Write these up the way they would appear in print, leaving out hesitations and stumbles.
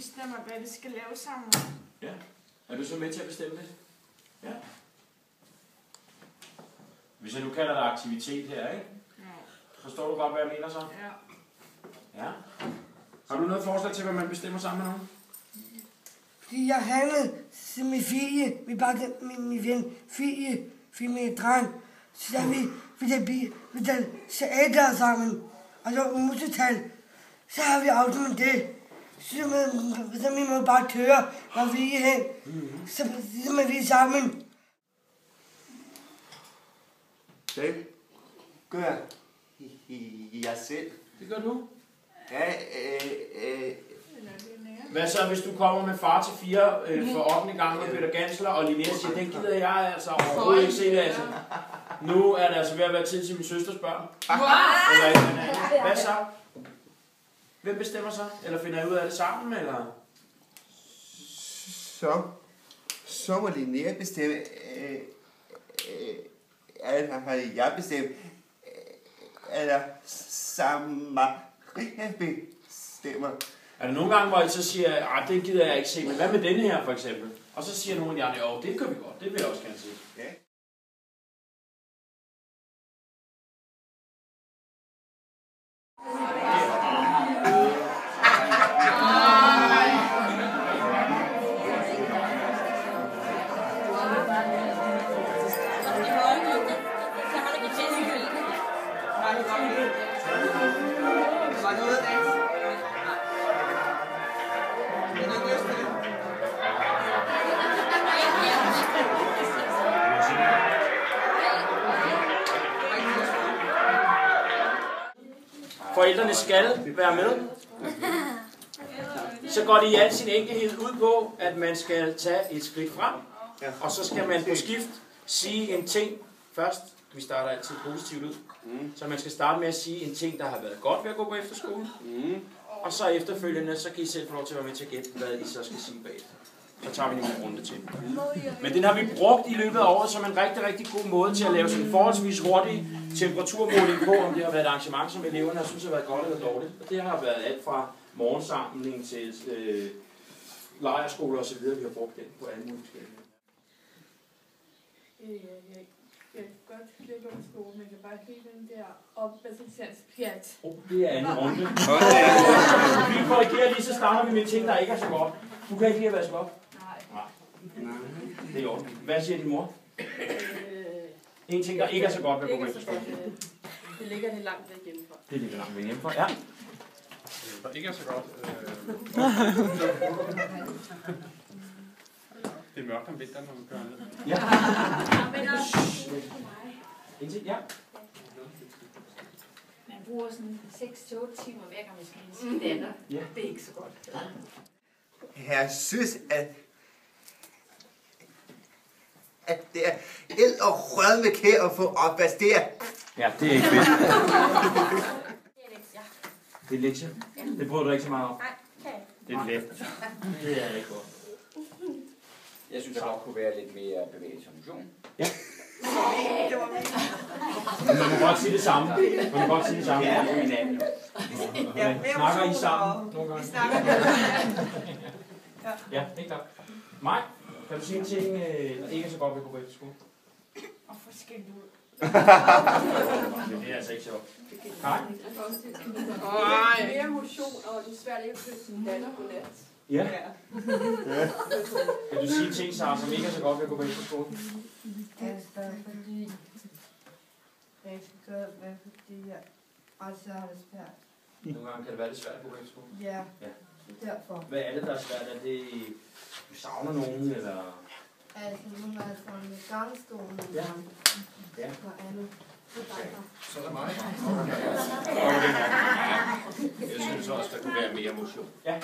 bestemmer, hvad vi skal lave sammen. Ja. Er du så med til at bestemme det? Ja. Hvis jeg nu kalder det aktivitet her, ikke? Ja. Forstår du godt, hvad jeg mener så? Ja. Ja. Har du noget forslag til, hvad man bestemmer sammen med nogen? Fordi jeg handlede til min Fie, min ven Fie med dreng. Så da vi teater sammen, altså musical, så har vi aftalt det. Så vi må bare køre, når vi er hen. Så er vi sammen. Det gør jeg selv. Det gør du. Ja, Hvad så, hvis du kommer med far til 4 for 8. gang med Peter Gansler, og Linnea siger, den gider jeg altså overhovedet ikke se det, altså. Nu er det altså ved at være tid til min søsters børn. Eller et eller andet. Hvad så? Hvem bestemmer så? Eller finder I ud af det sammen, eller? så må Linnea bestemme. Eller har jeg bestemt. Eller Maria bestemmer. Er der nogle gange, hvor I så siger, at det gider jeg ikke se, men hvad med denne her for eksempel? Og så siger nogle af de andre, det kan vi godt, det vil jeg også gerne se. Ja. Forældrene skal være med. Så går det i al sin enkelhed ud på, at man skal tage et skridt frem, og så skal man på skift sige en ting først. Vi starter altid positivt ud. Så man skal starte med at sige en ting, der har været godt ved at gå på efterskole. Og så efterfølgende, så kan I selv få lov til at være med til at gætte, hvad I så skal sige bagefter. Så tager vi lige en runde til. Men den har vi brugt i løbet af året som en rigtig, rigtig god måde til at lave sådan en forholdsvis hurtig temperaturmåling på, om det har været et arrangement, som eleverne har synes har været godt eller dårligt. Og det har været alt fra morgensamling til lejrskoler og så videre, vi har brugt den på alle mulige forskellige. Jeg kan godt klippe om skole, men jeg kan bare helt den der opvaskningspjat. Det er anden runde. Vi korrigerer lige, så starter vi med ting, der ikke er så godt. Du kan ikke lide at vaske op? Nej. Det er jo. Hvad siger din mor? En ting, der ikke er så godt ved at gå på efterskole. Det ligger lidt langt væk hjemmefra. Det ligger langt væk hjemmefra, ja. Der ikke er så godt. Det er mørkt om vinteren, når man kører ned. Ja. Ja. Man bruger sådan 6-8 timer hver gang, man skal have sin datter. Ja. Det er ikke så godt. Jeg synes, at det er eld og rød med kære at få opvask. Det er... Ja, det er ikke fedt. Det er lektier. Det er lektier? Det bryder du ikke så meget om? Nej, det er let. Det er ikke godt. Jeg synes, der godt kunne være lidt mere bevægelse og motion. Ja. Man må godt sige det samme. Man må godt sige det samme. Ja, med hinanden. Snakker I sammen nogle gange? Ja, det er klart. Maj, kan du sige en ting, der ikke er så godt ved at gå på efterskole? Og få skændt ud. Det er altså ikke sjovt. Nej? Mere motion, og det er svært ikke at flytte sin datter på nat. Ja. Kan du sige ting, Sara, som ikke er så godt ved at gå på efterskole? Altså, fordi jeg skal gøre, fordi jeg også har det svært. Nogle gange kan det være lidt svært at gå på efterskole. Ja, derfor. Hvad er det, der er svært? Er det, du savner nogen, eller? Altså, nu er jeg fra en gangstol, Ja. og andet. Så er der mig. Jeg synes også, der kunne være mere motion. Ja.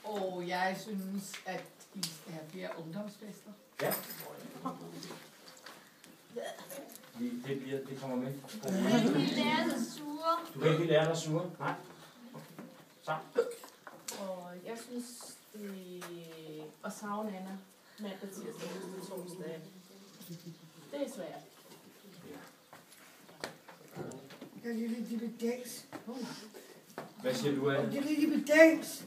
Og jeg synes, at vi skal have flere ungdomsfester. Ja. Det kommer med. Du kan ikke lære dig sure. Du kan ikke lære dig sure? Nej. Så. Og jeg synes, at savne Anna mandag, tirsdag, torsdag. Det er svært. Jeg er lille dippe dæks. Hvad siger du, Anne? Det er lille dippe dæks.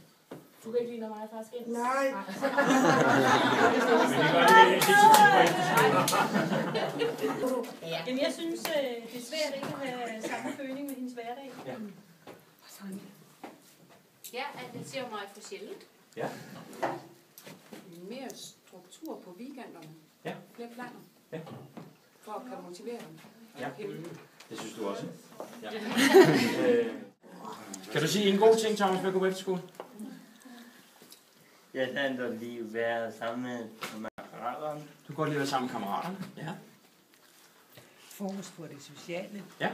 Du kan ikke lide, når mig og far skændes? Nej. Men det gør det ikke til 10 på efterskole. Jamen, jeg synes, det er svært ikke at have samme føling med hendes hverdag. Ja. Ja, at det ser mig for sjældent. Ja. Mere struktur på weekenderne. Ja. Flere planer. Ja. For at kan motivere dem. Ja. Det synes du også. Ja. Kan du sige en god ting, Thomas, ved at gå på efterskole? Jeg kan godt lige være sammen med kammeraterne. Du kan godt lide at være sammen med kammeraterne. Ja. Fokus på det sociale, Ja.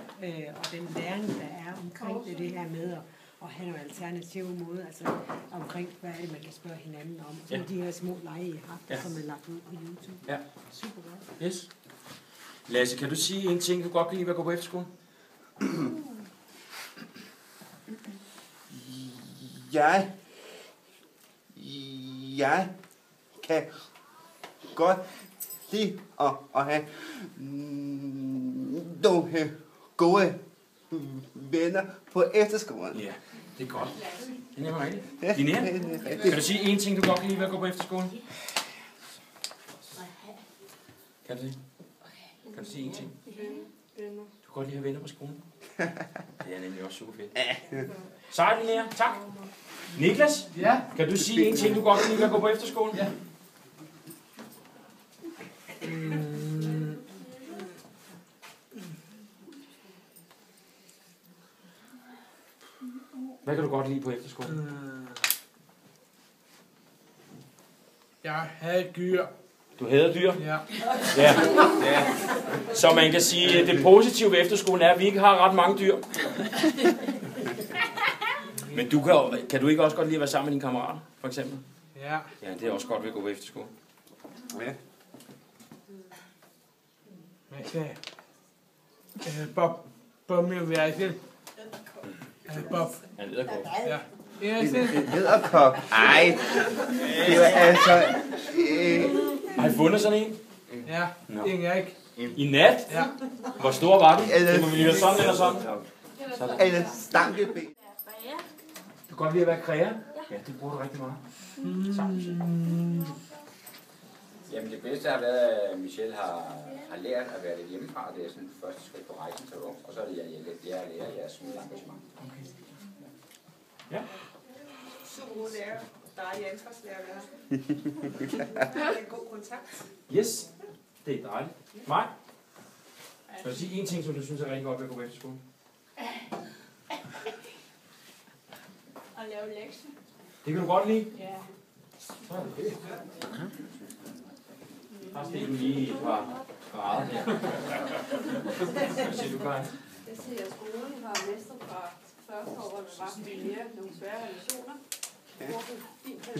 Og den læring, der er omkring det her med at have nogle alternative måder, altså omkring, hvad er det, man kan spørge hinanden om. Så de her små lege, I har haft, som er lagt ud på YouTube. Ja. Super godt. Yes. Lasse, kan du sige en ting, du godt kan lide ved at gå på efterskole? Jeg kan godt lide at have nogle gode venner på efterskolen. Ja, det er godt. Det er nemlig rigtigt. Ja, Linnea, det er rigtigt. kan du sige en ting, du godt kan lide ved at gå på efterskole? Kan du det? Kan du sige en ting? Venner. Du kan godt lide at have venner på skolen. Det er nemlig også super fedt. Sejt, Linnea. Tak. Niklas, kan du sige en ting, du godt kan lide ved at gå på efterskole? Ja. Hvad kan du godt lide på efterskolen? Jeg havde dyr. Du hader dyr? Ja. Ja. Så man kan sige, at det positive ved efterskolen er, at vi ikke har ret mange dyr. Men kan du ikke også godt lide at være sammen med dine kammerater, for eksempel? Ja. Ja, det er også godt ved at gå på efterskole. Ja. Man kan Bob med værket. Bob. Han er edderkop. Ja. En edderkop? Ej. Det var altså... Har I fundet sådan en? Ja, en ikke. I nat? Ja. Hvor stor var den? Det må vi lige være sådan eller sådan. Eller stankeben. Du kan godt lide at være kræger? Ja, det bruger du rigtig meget. Jamen det bedste har været, at Michelle har lært at være lidt hjemmefra. Det er sådan det første skridt på rejsen til ung. Og så er det, jeg lærer jeres engagement. Okay. Ja. Super god lærer. Der er i ansvarslærer. Det er en god kontakt. Yes, det er dejligt. Mig? Skal du sige en ting, som du synes er rigtig godt ved at gå på efterskole? At lave lektier. Det kan du godt lide? Ja. Så er det fedt. Har Sten lige et par grader her. Hvad siger du, Karin? Jeg siger, at skolen har mestret fra første år, hvor der var mere nogle svære relationer. Hvor du fint kan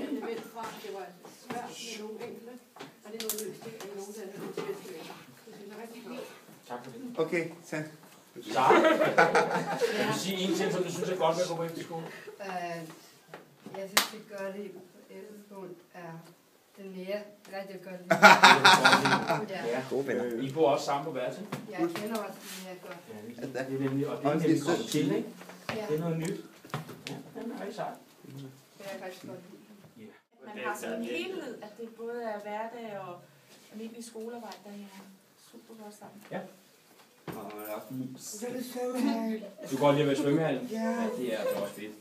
element fra, det var svært med nogle enkelte, og det er noget løst, ikke? Nogle af dem er svenske venner. Det synes jeg er rigtig godt. Tak for det. Okay, tak. Sara, kan du sige en ting, som du synes er godt ved at gå på efterskole? Jeg synes, det gør det på efterskole er den mere rigtig godt. Ja. Gode venner. I bor også sammen på værelse? Jeg kender også den mere godt. Ja, det er nemlig, og det er nemlig kommet til, ikke? Ja. Det er noget nyt. Ja, den er rigtig sejt. Det er rigtig godt. Man har sådan en helhed, at det både er hverdag og almindelig skolearbejde, der er super godt sammen. Ja. Så er det svømmehallen. Du kan godt lide at være i svømmehallen? Ja. Ja, det er altså også fedt.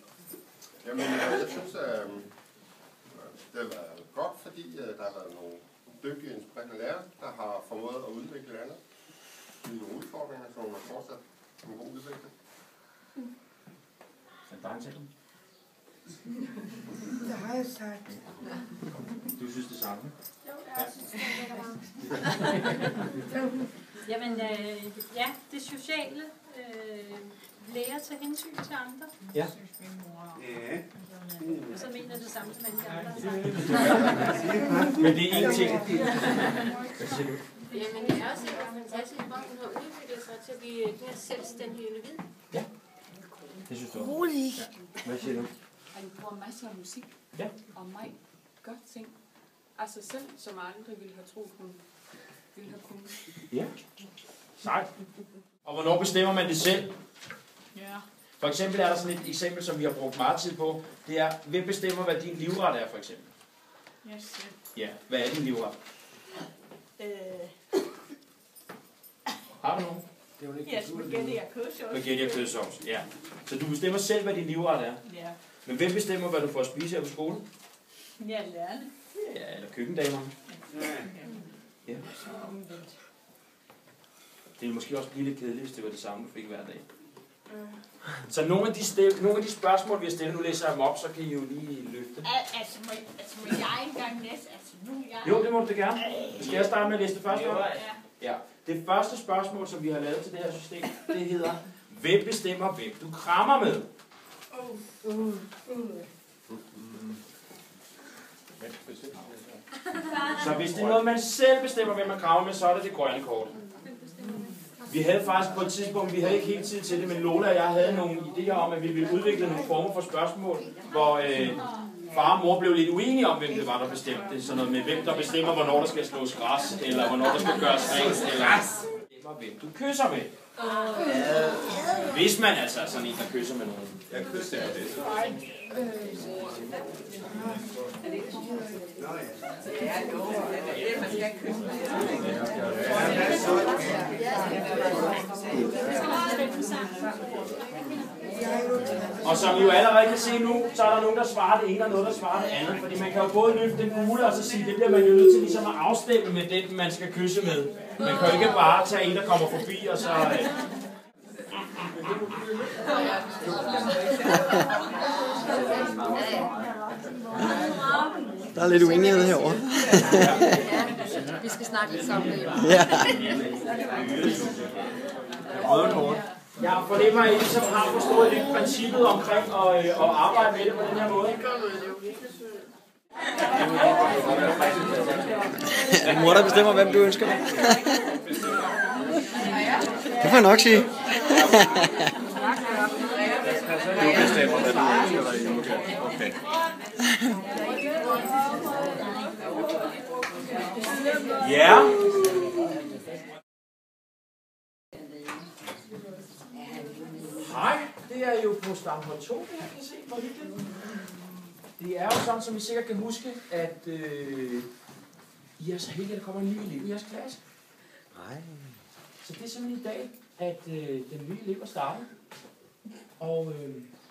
Jamen, jeg synes, at det har været godt, fordi der har været nogle dygtige, inspirerende lærere, der har formået at udvikle andet. Det er nogle udfordringer, som man fortsat en god udvikling. Er det dig, Tækken? Det har jeg sagt. Du synes det samme? Jo, jeg synes, det er meget. Jamen, ja, det sociale, lære at tage hensyn til andre. Ja. Og så mener det samme som alle de andre. Men det er én ting. Hvad siger du? Jamen, det er også fantastisk, hvor hun har udviklet sig til at blive et mere selvstændig individ. Ja. Det synes du også. Rolig. Ja. Hvad siger du? Han bruger masser af musik. Ja. Og mig gør ting. Altså selv, som andre ville have troet, hun ville have kunnet. Ja. Sejt. Og hvornår bestemmer man det selv? Ja. For eksempel er der sådan et eksempel, som vi har brugt meget tid på. Det er, hvem bestemmer, hvad din livret er, for eksempel? Yes. Ja, hvad er din livret? Har du nogen? Ja, spaghetti og kødsovs. Spaghetti og kødsovs, ja. Så du bestemmer selv, hvad din livret er? Ja. Men hvem bestemmer, hvad du får at spise her på skolen? Ja, lærerne. Ja, eller køkkendamerne. Ja. Så omvendt. Det ville måske også blive lidt kedeligt, hvis det var det samme, du fik hver dag. Så nogle af de spørgsmål, vi har stillet, nu læser jeg dem op, så kan I jo lige løfte. Altså, må jeg engang læse? Altså, nu jeg... Jo, det må du da gerne. Skal jeg starte med at læse det første op? Ja. Det første spørgsmål, som vi har lavet til det her system, det hedder, hvem bestemmer, hvem du krammer med? Så hvis det er noget, man selv bestemmer, hvem man krammer med, så er det det grønne kort. Vi havde faktisk på et tidspunkt, vi havde ikke helt tid til det, men Lola og jeg havde nogle idéer om, at vi ville udvikle nogle former for spørgsmål, hvor far og mor blev lidt uenige om, hvem det var, der bestemte det. Sådan noget med, hvem der bestemmer, hvornår der skal slås græs, eller hvornår der skal gøres rent, eller hvem du kysser med. Hvis man altså er sådan en, der kysser med nogen. Jeg kysser med det. Og som I jo allerede kan se nu, så er der nogen, der svarer det ene, og noget, der svarer det andet. Fordi man kan jo både løfte den gule, og så sige, det bliver man jo nødt til ligesom at afstemme med den, man skal kysse med. Man kan jo ikke bare tage en, der kommer forbi, og så... Der er lidt uenighed herovre. Vi skal snakke lidt sammen. Ja. Jeg fornemmer, at I ligesom har forstået lidt princippet omkring at arbejde med det på den her måde. Er det mor, der bestemmer, hvem du ønsker dig? Det får jeg nok sige. Du bestemmer, hvad du ønsker dig. Okay. Ja. Hej, det er jo på stamhold 2, det her kan se, hvor hyggeligt. Det er jo sådan, som I sikkert kan huske, at I er så heldige, at der kommer en ny elev i jeres klasse. Nej. Så det er simpelthen i dag, at den nye elev er startet. Og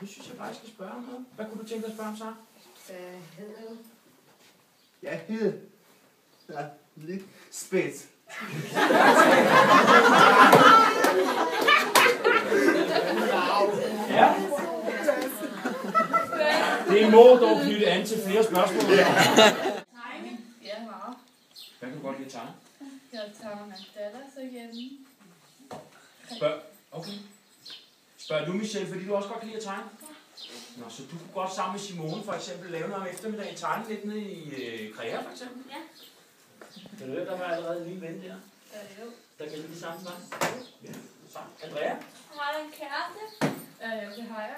nu synes jeg bare, jeg skal spørge om noget. Hvad kunne du tænke dig at spørge om, Sara? Hvad hedder du? Jeg hedder... Ja, lidt spids. Ja. Det må dog knytte an til flere spørgsmål. Tegning? Ja, meget. Hvad kan du godt lide at tegne? Jeg tager min datter så hjemme. Okay. Spørger du, Michelle, fordi du også godt kan lide at tegne? Nå, så du kunne godt sammen med Simone for eksempel lave noget om eftermiddagen, tegne lidt ned i Krea for eksempel? Ja. Kan du høre, der var allerede en lille ven der? Jo. Der kan lide det samme som dig? Ja. Så, Andrea? Har du en kæreste? Det har jeg.